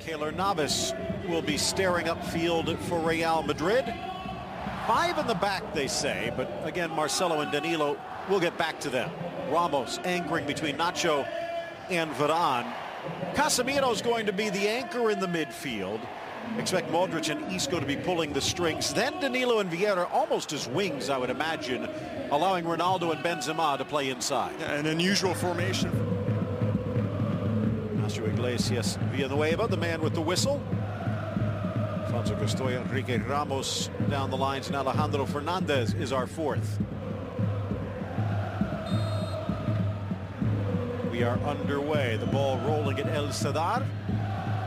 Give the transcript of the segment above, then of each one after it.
Keylor Navas will be staring upfield for Real Madrid. 5 in the back, they say, but again, Marcelo and Danilo will get back to them. Ramos anchoring between Nacho and Varane. Casemiro's going to be the anchor in the midfield. Expect Modric and Isco to be pulling the strings. Then Danilo and Vieira almost as wings, I would imagine, allowing Ronaldo and Benzema to play inside. Yeah, an unusual formation. Ignacio Iglesias Villanueva, the man with the whistle. Alfonso Castoya, Enrique Ramos down the lines, and Alejandro Fernandez is our 4th. We are underway. The ball rolling at El Sadar.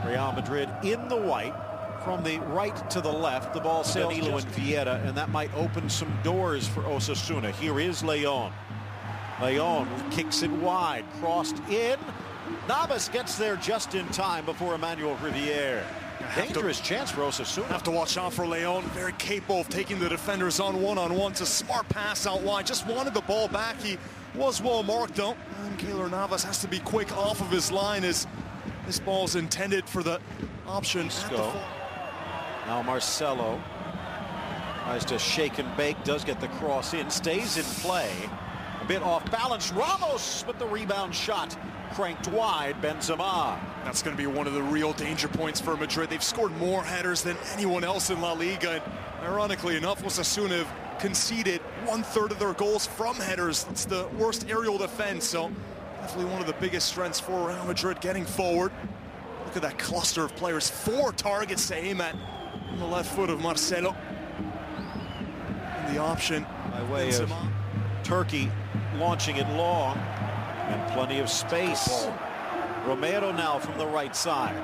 Real Madrid in the white. From the right to the left, the ball sails Danilo and Vieira, and that might open some doors for Osasuna. Here is Leon. Leon kicks it wide, crossed in. Navas gets there just in time before Emmanuel Riviere. Dangerous chance for Osasuna. Have to watch out for Leon. Very capable of taking the defenders on one-on-one. It's a smart pass out wide. Just wanted the ball back. He was well marked though. And Keylor Navas has to be quick off of his line as this ball's intended for the option. Now Marcelo tries to shake and bake, does get the cross in, stays in play. A bit off balance, Ramos, but the rebound shot cranked wide, Benzema. That's going to be one of the real danger points for Madrid. They've scored more headers than anyone else in La Liga. And ironically enough, Osasuna have conceded 1/3 of their goals from headers. It's the worst aerial defense, so definitely one of the biggest strengths for Real Madrid getting forward. Look at that cluster of players. 4 targets to aim at on the left foot of Marcelo. And the option by way of Turkey launching it long, and plenty of space. Romero now from the right side.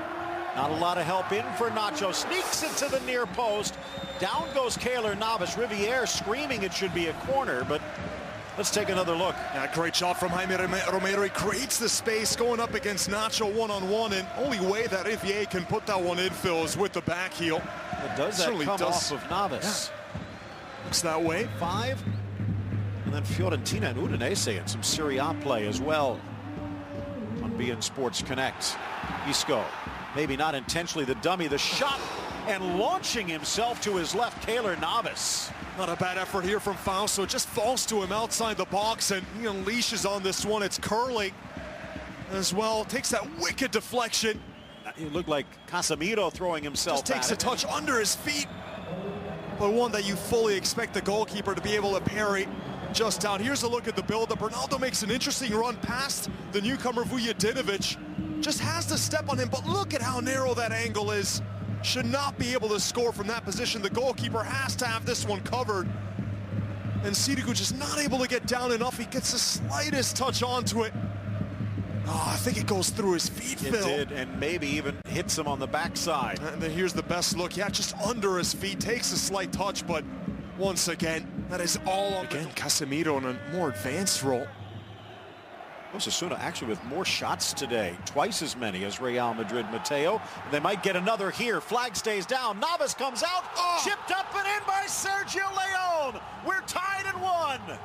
Not a lot of help in for Nacho. Sneaks it to the near post. Down goes Keylor Navas. Riviere screaming it should be a corner, but let's take another look. Yeah, great shot from Jaime Romero. He creates the space going up against Nacho one-on-one, and only way that Riviere can put that one in, Phil, is with the back heel. But does that come off of Navas? Yeah. Looks that way. 5. And then Fiorentina and Udinese and some Serie A play as well on beIN Sports Connect. Isco, maybe not intentionally the dummy, the shot, and launching himself to his left, Keylor Navas. Not a bad effort here from Fausto. It just falls to him outside the box, and he unleashes on this one. It's curling as well. Takes that wicked deflection. It looked like Casemiro throwing himself. Just takes a touch under his feet, but one that you fully expect the goalkeeper to be able to parry just out. Here's a look at the build-up. Ronaldo makes an interesting run past the newcomer Vujadinovic. Just has to step on him, but look at how narrow that angle is. Should not be able to score from that position. The goalkeeper has to have this one covered. And Sirigu just not able to get down enough. He gets the slightest touch onto it. Oh, I think it goes through his feet, Phil. It did, and maybe even hits him on the backside. And then here's the best look. Yeah, just under his feet. Takes a slight touch, but once again, that is all on again. Casemiro in a more advanced role. Osasuna actually with more shots today, twice as many as Real Madrid. Mateo, they might get another here. Flag stays down. Navas comes out, chipped up and in by Sergio Leon. We're tied at 1.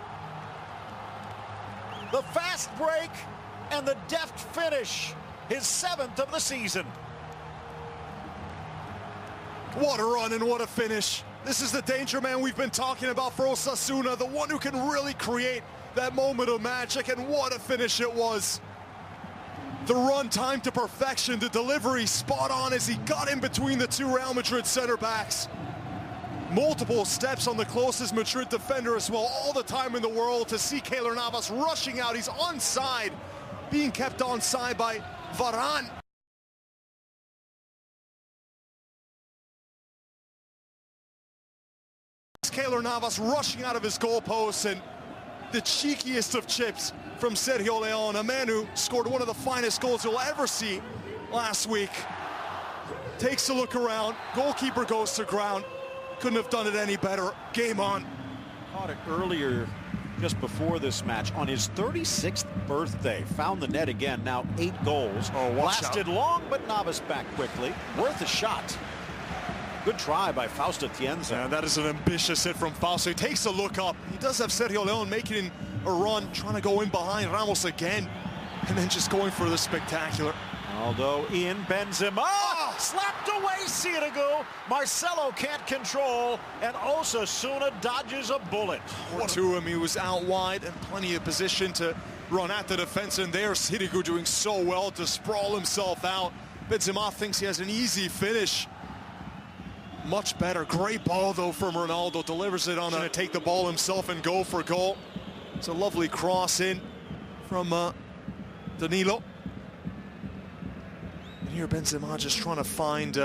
The fast break and the deft finish, his 7th of the season. What a run and what a finish. This is the danger man we've been talking about for Osasuna, the one who can really create that moment of magic, and what a finish it was. The run timed to perfection, the delivery spot on as he got in between the 2 Real Madrid center backs. Multiple steps on the closest Madrid defender as well. All the time in the world to see Keylor Navas rushing out. He's onside, being kept onside by Varane. Keylor Navas rushing out of his goalposts, and the cheekiest of chips from Sergio Leon, a man who scored one of the finest goals you'll ever see last week. Takes a look around, goalkeeper goes to ground. Couldn't have done it any better. Game on. Caught it earlier, just before this match, on his 36th birthday. Found the net again, now 8 goals. Lasted long, but Navas back quickly. Worth a shot. Good try by Fausto Tienza. Yeah, that is an ambitious hit from Fausto. He takes a look up. He does have Sergio Leon making a run, trying to go in behind Ramos again, and then just going for the spectacular. Ronaldo in, Benzema, slapped away Sirigu. Marcelo can't control, and Osasuna dodges a bullet. To him, he was out wide and plenty of position to run at the defense, and there Sirigu doing so well to sprawl himself out. Benzema thinks he has an easy finish. Much better. Great ball though from Ronaldo. Delivers it on to take the ball himself and go for goal. It's a lovely cross in from Danilo. And here Benzema just trying to find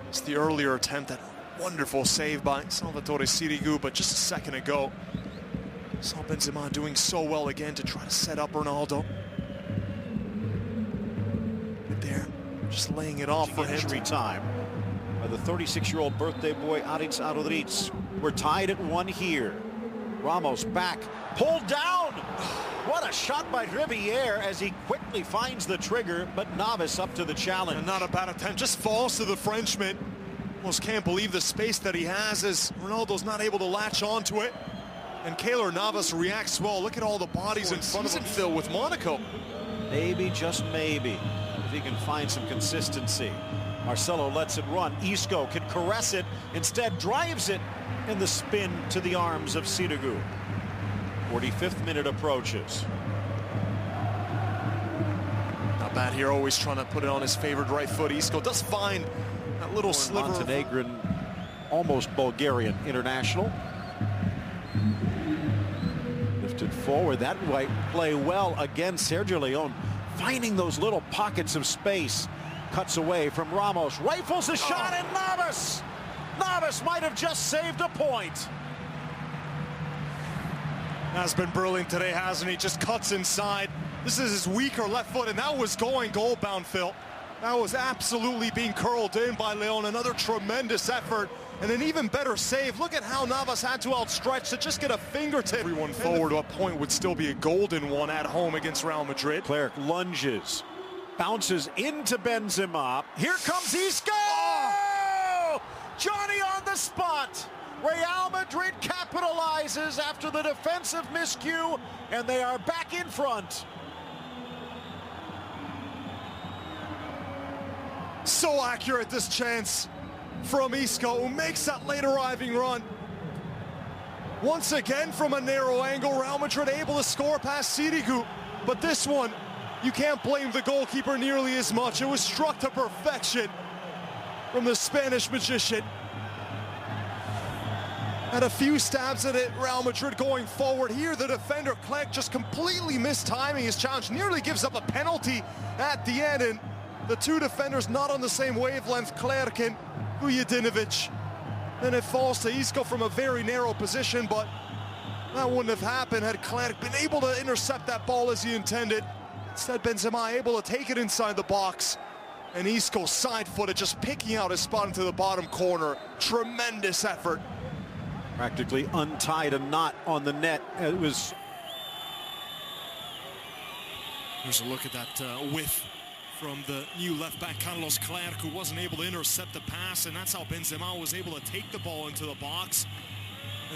it's the earlier attempt. That wonderful save by Salvatore Sirigu, but just a second ago saw Benzema doing so well again to try to set up Ronaldo. But there, just laying it off for him. Injury time by the 36-year-old birthday boy Aritz Arodriz. We're tied at 1 here. Ramos back, pulled down. What a shot by Riviere as he quickly finds the trigger, but Navas up to the challenge. And not a bad attempt, just falls to the Frenchman. Almost can't believe the space that he has as Ronaldo's not able to latch onto it. And Keylor Navas reacts well. Look at all the bodies in front of him, Phil, with Monaco. Maybe, just maybe, if he can find some consistency. Marcelo lets it run. Isco can caress it, instead drives it in the spin to the arms of Sirigu. 45th minute approaches. Not bad here, always trying to put it on his favored right foot. Isco does find that little sliver. Montenegrin, almost Bulgarian international. Lifted forward, that might play well again. Sergio Leone finding those little pockets of space. Cuts away from Ramos, rifles the shot, and Navas! Navas might have just saved a point. Has been brilliant today, hasn't he? Just cuts inside. This is his weaker left foot, and that was going goal-bound, Phil. That was absolutely being curled in by Leon. Another tremendous effort, and an even better save. Look at how Navas had to outstretch to just get a fingertip. Everyone forward to a point would still be a golden one at home against Real Madrid. Clerc lunges, bounces into Benzema. Here comes Isco! Oh! Johnny on the spot. Real Madrid capitalizes after the defensive miscue, and they are back in front. So accurate, this chance from Isco, who makes that late arriving run. Once again from a narrow angle, Real Madrid able to score past Sirigu, but this one, you can't blame the goalkeeper nearly as much. It was struck to perfection from the Spanish magician. Had a few stabs at it, Real Madrid going forward. Here, the defender, Clerc, just completely mistiming his challenge. Nearly gives up a penalty at the end, and the two defenders not on the same wavelength, Clerc and Vujadinovic. Then it falls to Isco from a very narrow position, but that wouldn't have happened had Clerc been able to intercept that ball as he intended. Instead, Benzema able to take it inside the box, and Isco side-footed, just picking out his spot into the bottom corner. Tremendous effort. Practically untied a knot on the net. It was. Here's a look at that whiff from the new left-back Carlos Clerc, who wasn't able to intercept the pass, and that's how Benzema was able to take the ball into the box.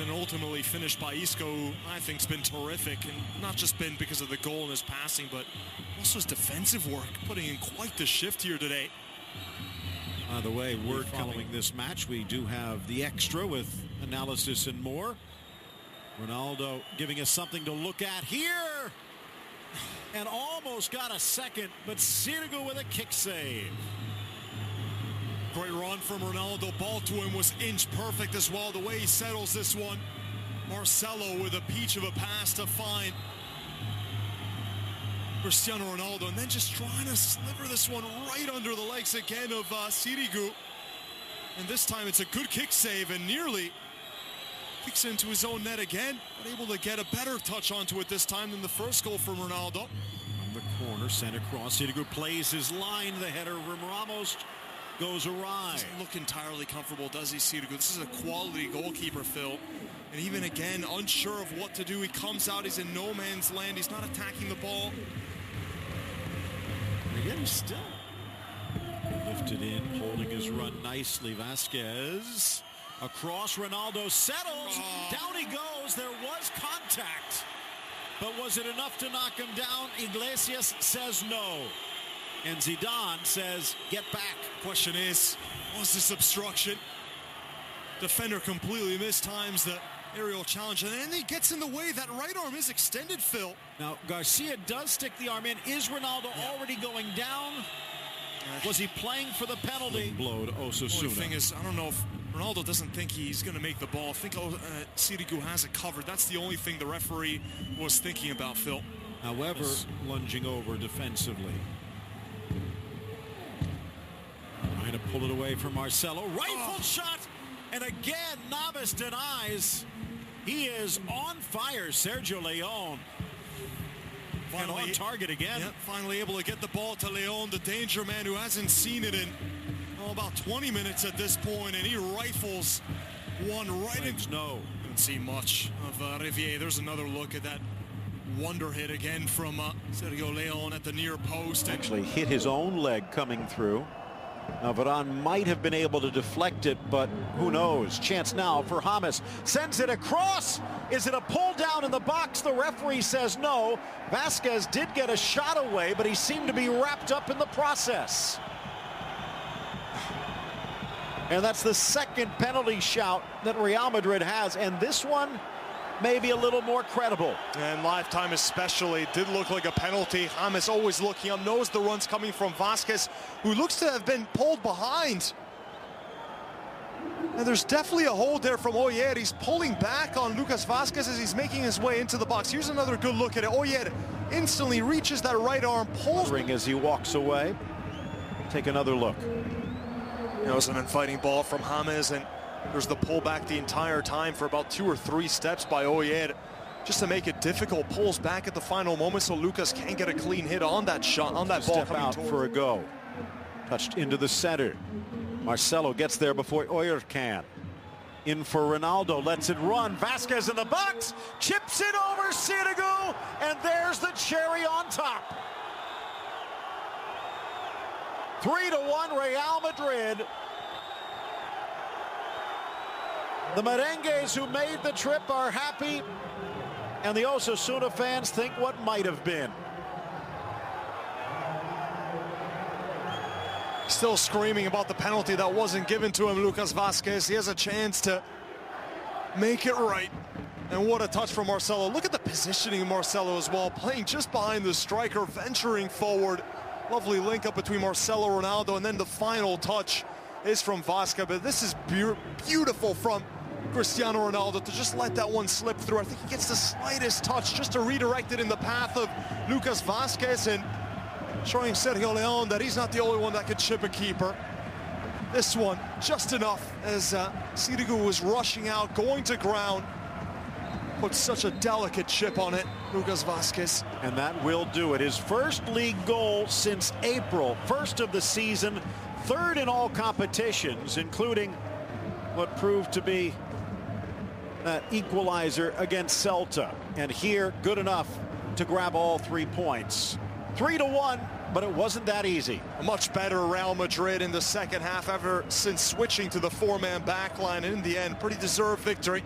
And ultimately finished by Isco, who I think has been terrific, and not just been because of the goal and his passing, but also his defensive work, putting in quite the shift here today. By the way, word following this match, we do have the extra with analysis and more. Ronaldo giving us something to look at here, and almost got a second, but Sirigu with a kick save. Great run from Ronaldo. Ball to him was inch perfect as well. The way he settles this one. Marcelo with a peach of a pass to find Cristiano Ronaldo, and then just trying to sliver this one right under the legs again of Sirigu. And this time it's a good kick save, and nearly kicks into his own net again, but able to get a better touch onto it this time than the first goal from Ronaldo. From the corner, sent across. Sirigu plays his line. The header from Ramos goes awry. Doesn't look entirely comfortable, does he, Sirigu? This is a quality goalkeeper, Phil. And even again, unsure of what to do. He comes out, he's in no man's land. He's not attacking the ball. Again, he's still lifted in, holding his run nicely. Vasquez across. Ronaldo settles. Down he goes. There was contact, but was it enough to knock him down? Iglesias says no. And Zidane says, get back. Question is, was this obstruction? Defender completely mistimes the aerial challenge, and then he gets in the way. That right arm is extended, Phil. Now, Garcia does stick the arm in. Is Ronaldo already going down? Was he playing for the penalty? Blow to Osasuna. The thing is, I don't know if Ronaldo doesn't think he's going to make the ball. I think Sirigu has it covered. That's the only thing the referee was thinking about, Phil. However, lunging over defensively. Trying to pull it away from Marcelo. Rifle shot! And again, Navas denies. He is on fire, Sergio Leon. Finally on target again. Yep, finally able to get the ball to Leon, the danger man who hasn't seen it in about 20 minutes at this point, and he rifles one right in. No. Didn't see much of Riviere. There's another look at that wonder hit again from Sergio Leon at the near post. Actually hit his own leg coming through. Now Varane might have been able to deflect it, but who knows? Chance now for James. Sends it across. Is it a pull down in the box? The referee says no. Vasquez did get a shot away, but he seemed to be wrapped up in the process. And that's the second penalty shout that Real Madrid has, and this one maybe a little more credible. And lifetime especially did look like a penalty. James always looking up, knows the run's coming from Vasquez, who looks to have been pulled behind. And there's definitely a hold there from Oyer. He's pulling back on Lucas Vasquez as he's making his way into the box. Here's another good look at it. Oyer instantly reaches that right arm, pulls as he walks away. Take another look. It was an infighting ball from James, and there's the pullback the entire time for about 2 or 3 steps by Oyer, just to make it difficult. Pulls back at the final moment so Lucas can't get a clean hit on that shot, on that ball. Step out for a go. Touched into the center. Marcelo gets there before Oyer can. In for Ronaldo, lets it run. Vasquez in the box, chips it over Sirigu, and there's the cherry on top. 3-1 Real Madrid. The merengues who made the trip are happy, and the Osasuna fans think what might have been. Still screaming about the penalty that wasn't given to him, Lucas Vasquez. He has a chance to make it right. And what a touch from Marcelo. Look at the positioning of Marcelo as well, playing just behind the striker, venturing forward. Lovely link up between Marcelo, Ronaldo, and then the final touch is from Vasquez. But this is beautiful from Cristiano Ronaldo to just let that one slip through. I think he gets the slightest touch just to redirect it in the path of Lucas Vasquez, and showing Sergio Leon that he's not the only one that could chip a keeper. This one just enough as Sirigu was rushing out, going to ground. Put such a delicate chip on it, Lucas Vasquez. And that will do it. His first league goal since April, first of the season, third in all competitions, including what proved to be that equalizer against Celta. And here, good enough to grab all 3 points. 3-1, but it wasn't that easy. A much better Real Madrid in the second half ever since switching to the 4-man backline. And in the end, pretty deserved victory.